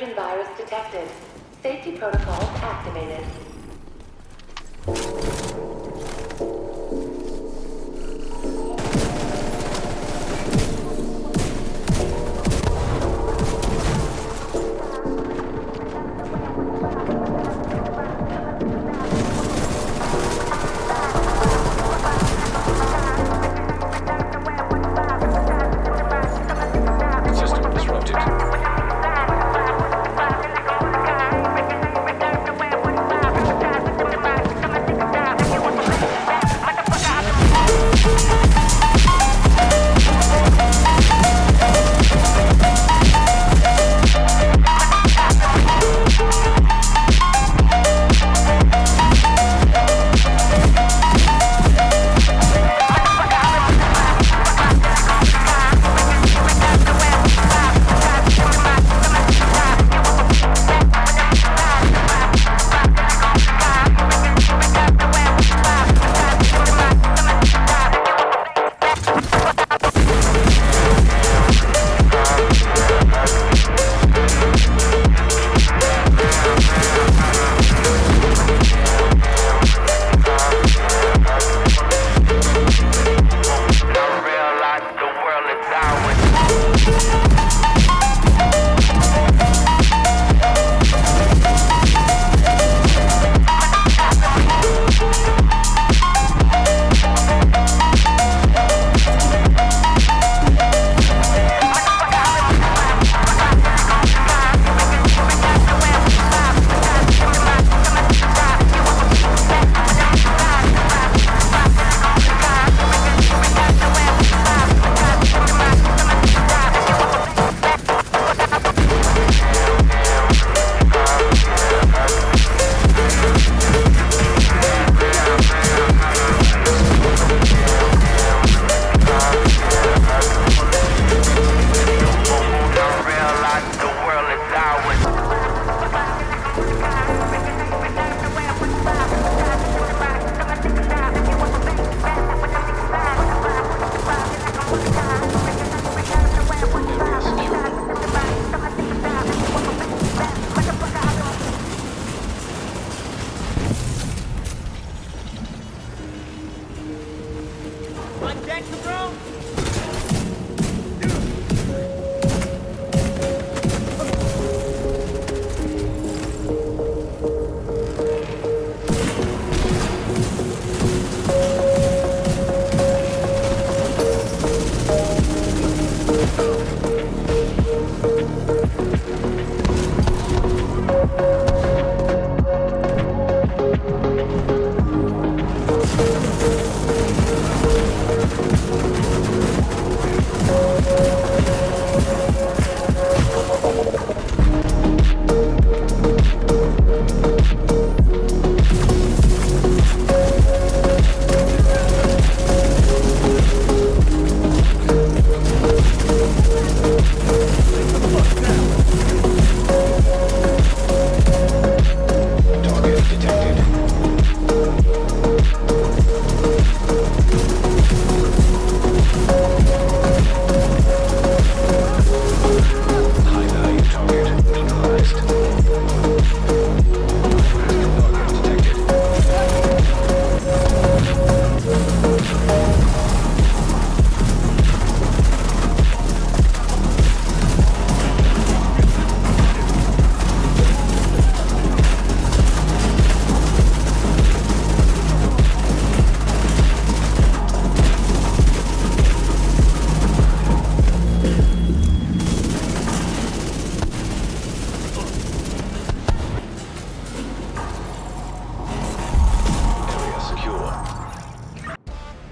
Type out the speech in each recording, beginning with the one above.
Trojan virus detected. Safety protocols activated.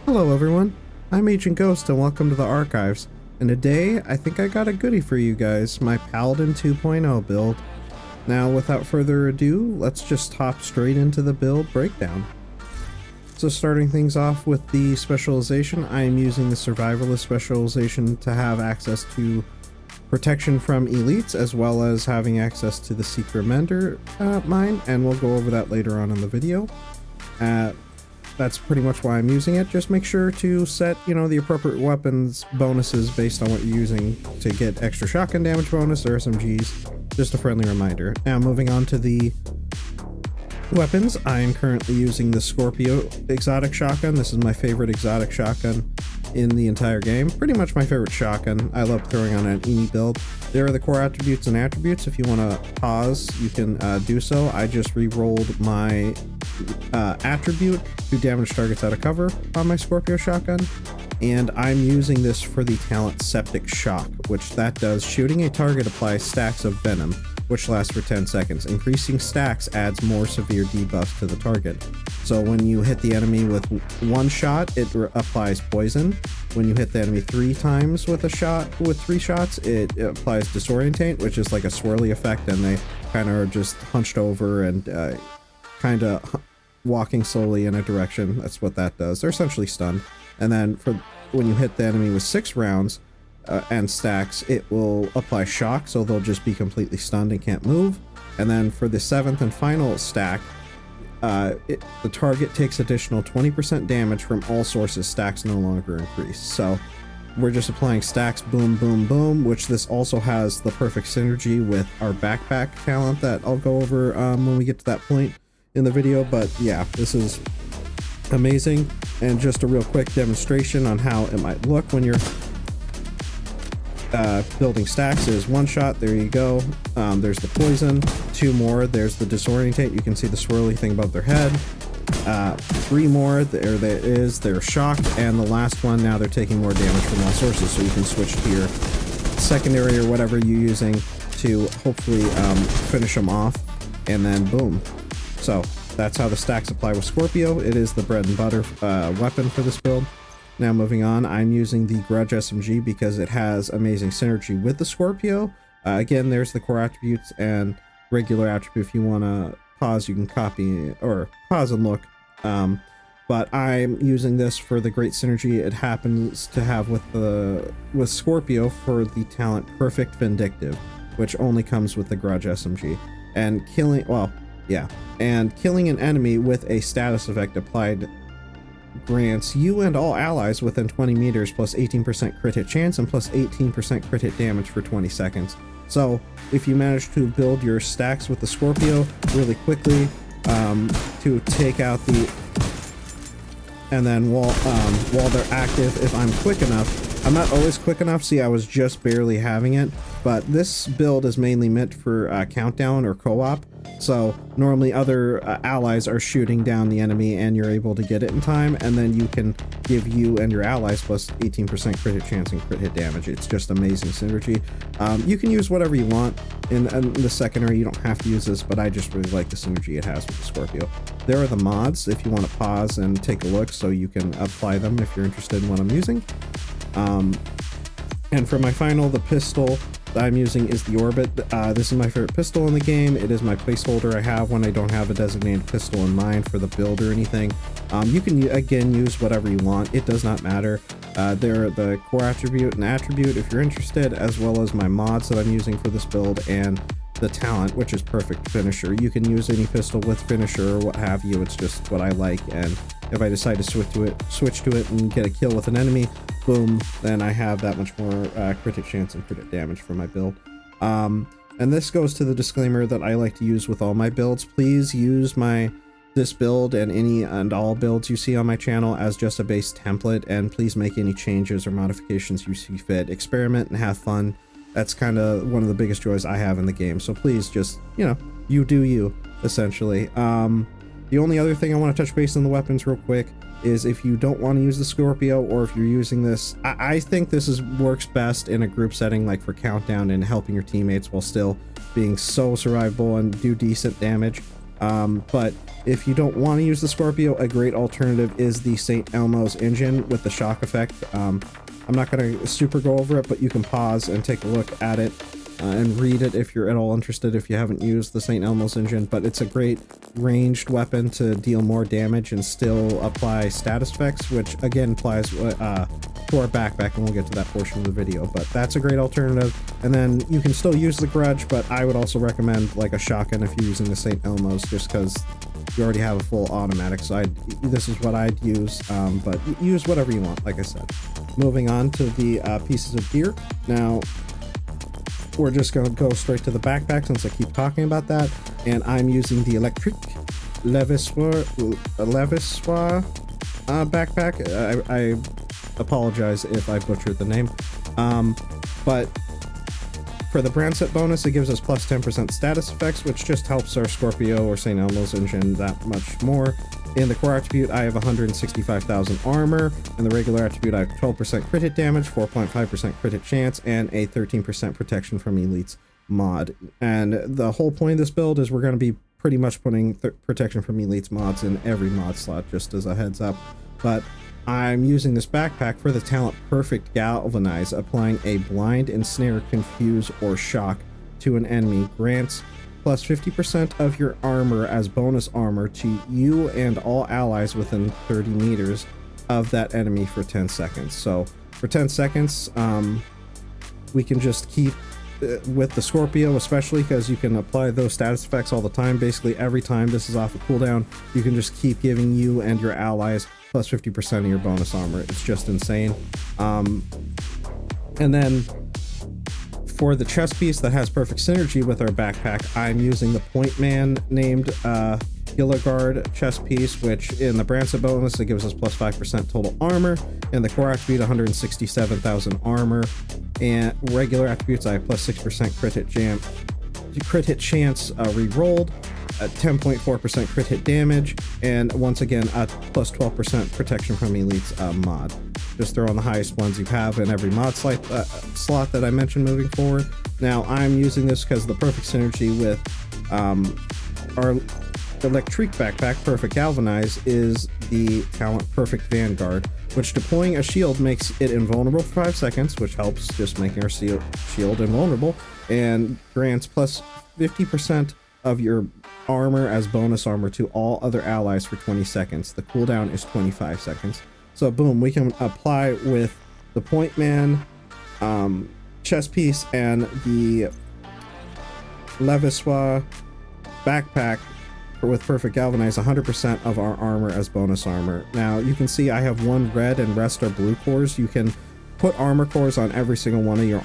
Hello everyone, I'm Agent Ghost and welcome to the Archives, and today I think I got a goodie for you guys, my Paladin 2.0 build. Now without further ado, let's just hop straight into the build breakdown. So starting things off with the specialization, I am using the Survivalist specialization to have access to protection from elites as well as having access to the Secret Mender mine, and we'll go over that later on in the video. That's pretty much why I'm using it. Just make sure to set, the appropriate weapons bonuses based on what you're using to get extra shotgun damage bonus or SMGs. just a friendly reminder. Now moving on to the weapons, I am currently using the Scorpio exotic shotgun. This is my favorite exotic shotgun in the entire game. Pretty much my favorite shotgun. I love throwing on an any build. There are the core attributes and attributes. If you want to pause, you can do so. I just re-rolled my attribute to damage targets out of cover on my Scorpio shotgun, and I'm using this for the talent Septic Shock, which that does shooting a target applies stacks of venom, which lasts for 10 seconds. Increasing stacks adds more severe debuffs to the target. So when you hit the enemy with one shot, it applies poison. When you hit the enemy 3 times with a shot, with 3 shots, it applies disorientate, which is like a swirly effect, and they kind of are just hunched over and kind of walking slowly in a direction. That's what that does. They're essentially stunned. And then for when you hit the enemy with 6 rounds and stacks, it will apply shock, so they'll just be completely stunned and can't move. And then for the 7th and final stack, the target takes additional 20% damage from all sources. Stacks no longer increase. So we're just applying stacks, boom, boom, boom, which this also has the perfect synergy with our backpack talent that I'll go over when we get to that point in the video. But yeah, this is amazing. And just a real quick demonstration on how it might look when you're building stacks is 1 shot, there you go. There's the poison, 2 more, there's the disorientate, you can see the swirly thing above their head. 3 more, there is, they're shocked, and the last one, now they're taking more damage from all sources, so you can switch to your secondary or whatever you're using to hopefully finish them off, and then boom. So that's how the stacks apply with Scorpio. It is the bread and butter weapon for this build. Now moving on, I'm using the Grudge SMG because it has amazing synergy with the Scorpio. Again, there's the core attributes and regular attribute. If you want to pause, you can copy or pause and look. But I'm using this for the great synergy it happens to have with Scorpio for the talent Perfect Vindictive, which only comes with the Grudge SMG. And killing an enemy with a status effect applied grants you and all allies within 20 meters plus 18% crit hit chance and plus 18% crit hit damage for 20 seconds. So if you manage to build your stacks with the Scorpio really quickly to take out the, and then while they're active, if I'm quick enough, I'm not always quick enough, see I was just barely having it, but this build is mainly meant for countdown or co-op. So normally other allies are shooting down the enemy and you're able to get it in time, and then you can give you and your allies plus 18% crit hit chance and crit hit damage. It's just amazing synergy. You can use whatever you want in the secondary. You don't have to use this, but I just really like the synergy it has with the Scorpio. There are the mods if you want to pause and take a look, so you can apply them if you're interested in what I'm using. And for my final, the pistol that I'm using is the Orbit. This is my favorite pistol in the game. It is my placeholder I have when I don't have a designated pistol in mind for the build or anything. You can, again, use whatever you want. It does not matter. There are the core attribute and attribute if you're interested, as well as my mods that I'm using for this build, and the talent, which is Perfect Finisher. You can use any pistol with finisher or what have you. It's just what I like, and if I decide to switch to it and get a kill with an enemy, boom, then I have that much more crit hit chance and crit hit damage for my build. And this goes to the disclaimer that I like to use with all my builds. Please use this build and any and all builds you see on my channel as just a base template, and please make any changes or modifications you see fit. Experiment and have fun. That's kind of one of the biggest joys I have in the game. So please just, you do you, essentially. The only other thing I want to touch base on the weapons real quick is if you don't want to use the Scorpio, or if you're using this, I think this works best in a group setting, like for countdown and helping your teammates while still being so survivable and do decent damage. But if you don't want to use the Scorpio, a great alternative is the St. Elmo's engine with the shock effect. I'm not going to super go over it, but you can pause and take a look at it and read it if you're at all interested if you haven't used the St. Elmo's engine. But it's a great ranged weapon to deal more damage and still apply status effects, which again applies to our backpack, and we'll get to that portion of the video. But that's a great alternative. And then you can still use the Grudge, but I would also recommend like a shotgun if you're using the St. Elmo's, just because you already have a full automatic. So this is what I'd use, but use whatever you want, like I said. Moving on to the pieces of gear. Now, we're just going to go straight to the backpack since I keep talking about that. And I'm using the electric Levissois backpack. I apologize if I butchered the name. But for the brand set bonus, it gives us plus 10% status effects, which just helps our Scorpio or St. Elmo's engine that much more. In the core attribute, I have 165,000 armor. In the regular attribute, I have 12% crit hit damage, 4.5% crit hit chance, and a 13% protection from elites mod. And the whole point of this build is we're going to be pretty much putting protection from elites mods in every mod slot, just as a heads up. But I'm using this backpack for the talent Perfect Galvanize, applying a blind, ensnare, confuse, or shock to an enemy. Grants plus 50% of your armor as bonus armor to you and all allies within 30 meters of that enemy for 10 seconds. So for 10 seconds, we can just keep with the Scorpio, especially because you can apply those status effects all the time. Basically every time this is off a cooldown, you can just keep giving you and your allies plus 50% of your bonus armor. It's just insane. And then for the chest piece that has perfect synergy with our backpack, I'm using the Point Man named Gilligard chest piece, which in the brand set bonus, it gives us plus 5% total armor. In the core attribute, 167,000 armor. And regular attributes, I have plus 6% crit hit chance re-rolled, 10.4% crit hit damage, and once again, plus 12% protection from elites mod. Just throw on the highest ones you have in every mod slot that I mentioned moving forward. Now, I'm using this because the perfect synergy with our electric backpack, Perfect Galvanize, is the talent Perfect Vanguard, which deploying a shield makes it invulnerable for 5 seconds, which helps just making our shield invulnerable, and grants plus 50% of your armor as bonus armor to all other allies for 20 seconds. The cooldown is 25 seconds. So boom, we can apply with the Point Man chest piece and the Levissois backpack with Perfect Galvanize 100% of our armor as bonus armor. Now you can see I have one red and rest are blue cores. You can put armor cores on every single one of your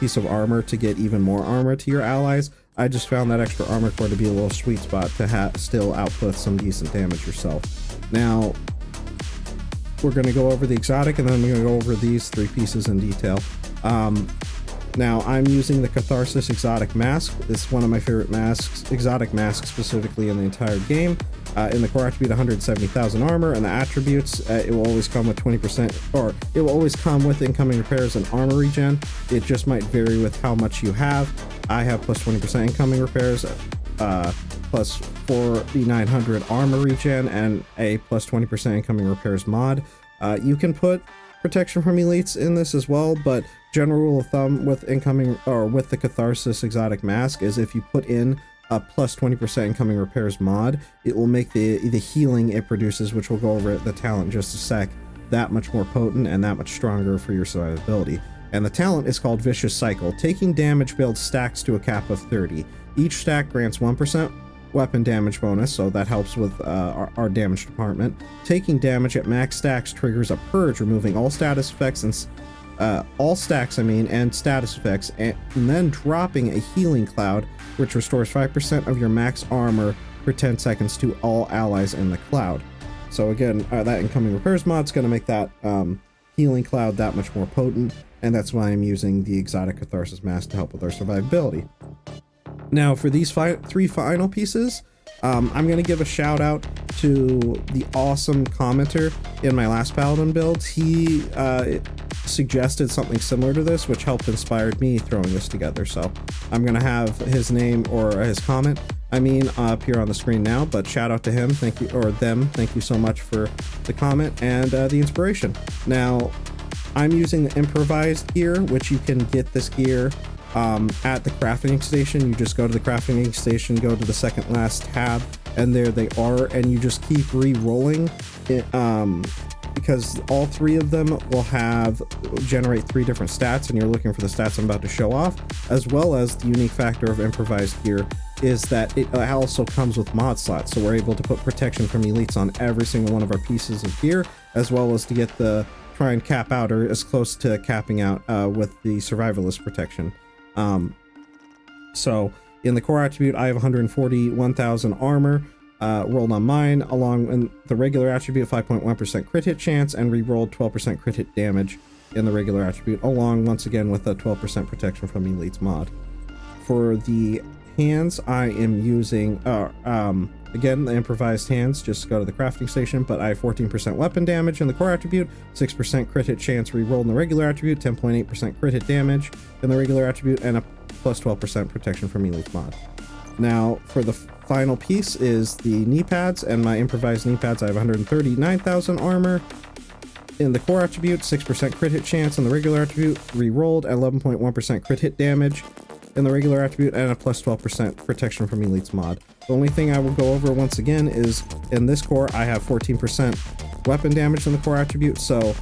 piece of armor to get even more armor to your allies. I just found that extra armor core to be a little sweet spot to still output some decent damage yourself. Now we're going to go over the exotic, and then we're going to go over these 3 pieces in detail. Now I'm using the Catharsis exotic mask. It's one of my favorite masks, exotic masks specifically in the entire game. In the core attribute, 170,000 armor, and the attributes, it will always come with 20%, or it will always come with incoming repairs and armor regen. It just might vary with how much you have. I have plus 20% incoming repairs, plus 4,900 armor regen, and a plus 20% incoming repairs mod. You can put protection from elites in this as well, but general rule of thumb with incoming, or with the Catharsis exotic mask, is if you put in a plus 20% incoming repairs mod, it will make the healing it produces, which we'll go over the talent in just a sec, that much more potent and that much stronger for your survivability. And the talent is called Vicious Cycle. Taking damage builds stacks to a cap of 30. Each stack grants 1% weapon damage bonus, so that helps with our damage department. Taking damage at max stacks triggers a purge, removing all status effects and all stacks, and status effects, and then dropping a healing cloud, which restores 5% of your max armor for 10 seconds to all allies in the cloud. So again, that incoming repairs mod is going to make that healing cloud that much more potent, and that's why I'm using the exotic Catharsis mask to help with our survivability. Now for these 3 final pieces, I'm going to give a shout out to the awesome commenter in my last Paladin build. He suggested something similar to this, which helped inspire me throwing this together. So I'm going to have his name, or his comment, up here on the screen now, but shout out to him, thank you, or them, thank you so much for the comment and the inspiration. Now, I'm using the Improvised gear, which you can get this gear at the crafting station. You just go to the crafting station, go to the second last tab, and there they are, and you just keep re-rolling it, because all 3 of them will generate 3 different stats, and you're looking for the stats I'm about to show off, as well as the unique factor of Improvised gear is that it also comes with mod slots, so we're able to put protection from elites on every single one of our pieces of gear, as well as to get try and cap out, or as close to capping out with the survivalist protection. So in the core attribute, I have 141,000 armor rolled on mine, along in the regular attribute, 5.1% crit hit chance, and re-rolled 12% crit hit damage in the regular attribute, along once again with a 12% protection from elites mod. For the hands, I am using again the improvised hands. Just go to the crafting station, but I have 14% weapon damage in the core attribute, 6% crit hit chance re-rolled in the regular attribute, 10.8% crit hit damage in the regular attribute, and a plus 12% protection from elites mod. Now for the final piece is the knee pads, and my improvised knee pads, I have 139,000 armor in the core attribute, 6% crit hit chance in the regular attribute, re-rolled at 11.1% crit hit damage in the regular attribute, and a plus 12% protection from elites mod. The only thing I will go over once again is in this core I have 14% weapon damage in the core attribute, so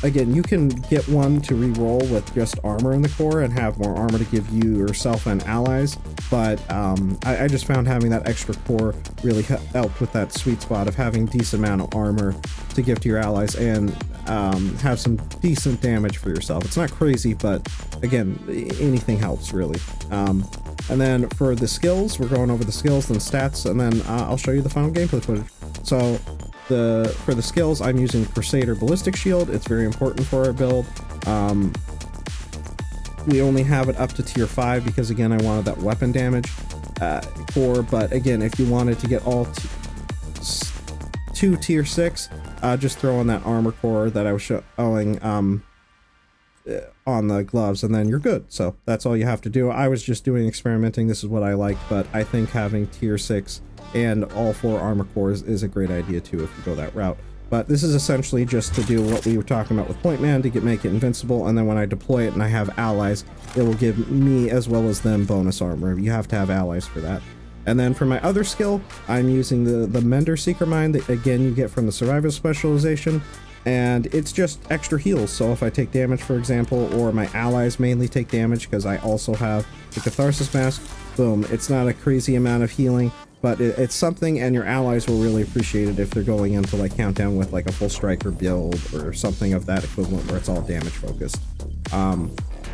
again, you can get one to re-roll with just armor in the core and have more armor to give you yourself and allies, but I just found having that extra core really helped with that sweet spot of having decent amount of armor to give to your allies and have some decent damage for yourself. It's not crazy, but again, anything helps really. And then for the skills, we're going over the skills and stats, and then I'll show you the final gameplay footage. So for the skills, I'm using Crusader Ballistic Shield. It's very important for our build. We only have it up to tier 5 because again I wanted that weapon damage core, but again if you wanted to get all to tier 6, just throw in that armor core that I was showing on the gloves, and then you're good. So that's all you have to do. I was just doing experimenting. This is what I like, but I think having tier 6 and all 4 armor cores is a great idea too if you go that route. But this is essentially just to do what we were talking about with Point Man, to make it invincible, and then when I deploy it and I have allies, it will give me as well as them bonus armor. You have to have allies for that. And then for my other skill, I'm using the Mender Seeker Mine that again you get from the Survival specialization, and it's just extra heals. So if I take damage, for example, or my allies mainly take damage because I also have the Catharsis Mask, boom, it's not a crazy amount of healing, but it's something, and your allies will really appreciate it if they're going into like Countdown with like a full striker build or something of that equivalent where it's all damage focused.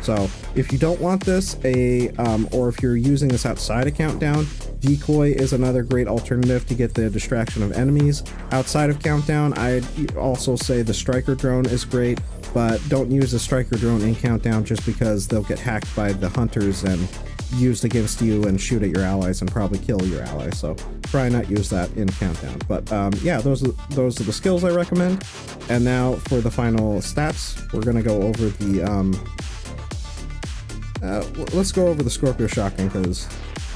So if you don't want this, or if you're using this outside of Countdown, Decoy is another great alternative to get the distraction of enemies. Outside of Countdown, I'd also say the Striker Drone is great, but don't use the Striker Drone in Countdown just because they'll get hacked by the hunters and used against you and shoot at your allies and probably kill your allies, so try not use that in Countdown. But yeah, those are the skills I recommend. And now for the final stats, we're gonna go over the let's go over the Scorpio Shotgun because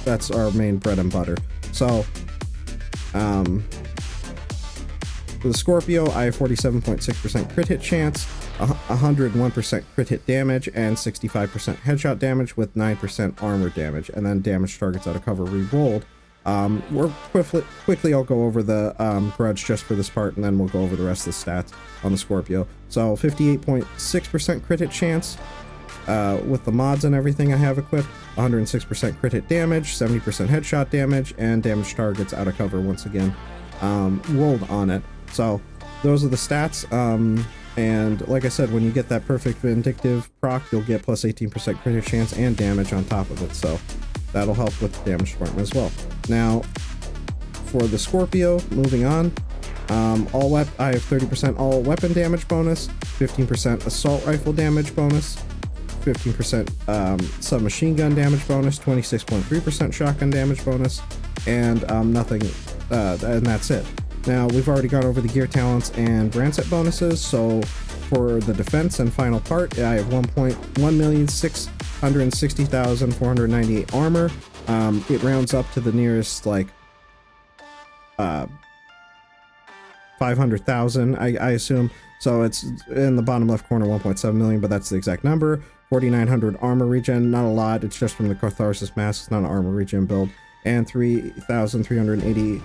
that's our main bread and butter. So for the Scorpio, I have 47.6% crit hit chance, 101% crit hit damage, and 65% headshot damage with 9% armor damage, and then damage targets out of cover re-rolled. We're quickly I'll go over the grudge just for this part, and then we'll go over the rest of the stats on the Scorpio. So 58.6% crit hit chance with the mods and everything I have equipped, 106% crit hit damage, 70% headshot damage, and damage targets out of cover once again rolled on it. So those are the stats. And like I said, when you get that perfect vindictive proc, you'll get plus 18% crit hit chance and damage on top of it, so that'll help with the damage department as well. Now for the Scorpio, moving on, I have 30% all weapon damage bonus, 15% assault rifle damage bonus, 15% submachine gun damage bonus, 26.3% shotgun damage bonus, and nothing, and that's it. Now, we've already gone over the gear talents and brand set bonuses, so for the defense and final part, I have 1,660,498 armor. It rounds up to the nearest, like, 500,000, I assume. So it's in the bottom left corner, 1.7 million, but that's the exact number. 4,900 armor regen, not a lot, it's just from the Catharsis Mask, it's not an armor regen build. And 3,380...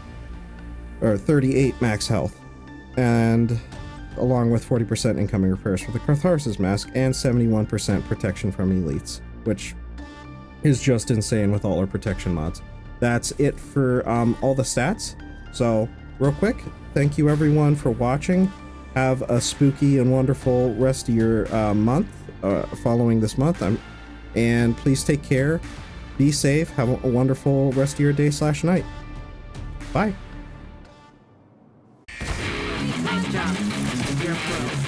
or 38 max health, and along with 40% incoming repairs for the Catharsis Mask and 71% protection from elites, which is just insane with all our protection mods. That's it for all the stats. So real quick, thank you everyone for watching. Have a spooky and wonderful rest of your month following this month. And please take care, be safe, have a wonderful rest of your day / night. Bye. Nice job. You're a pro.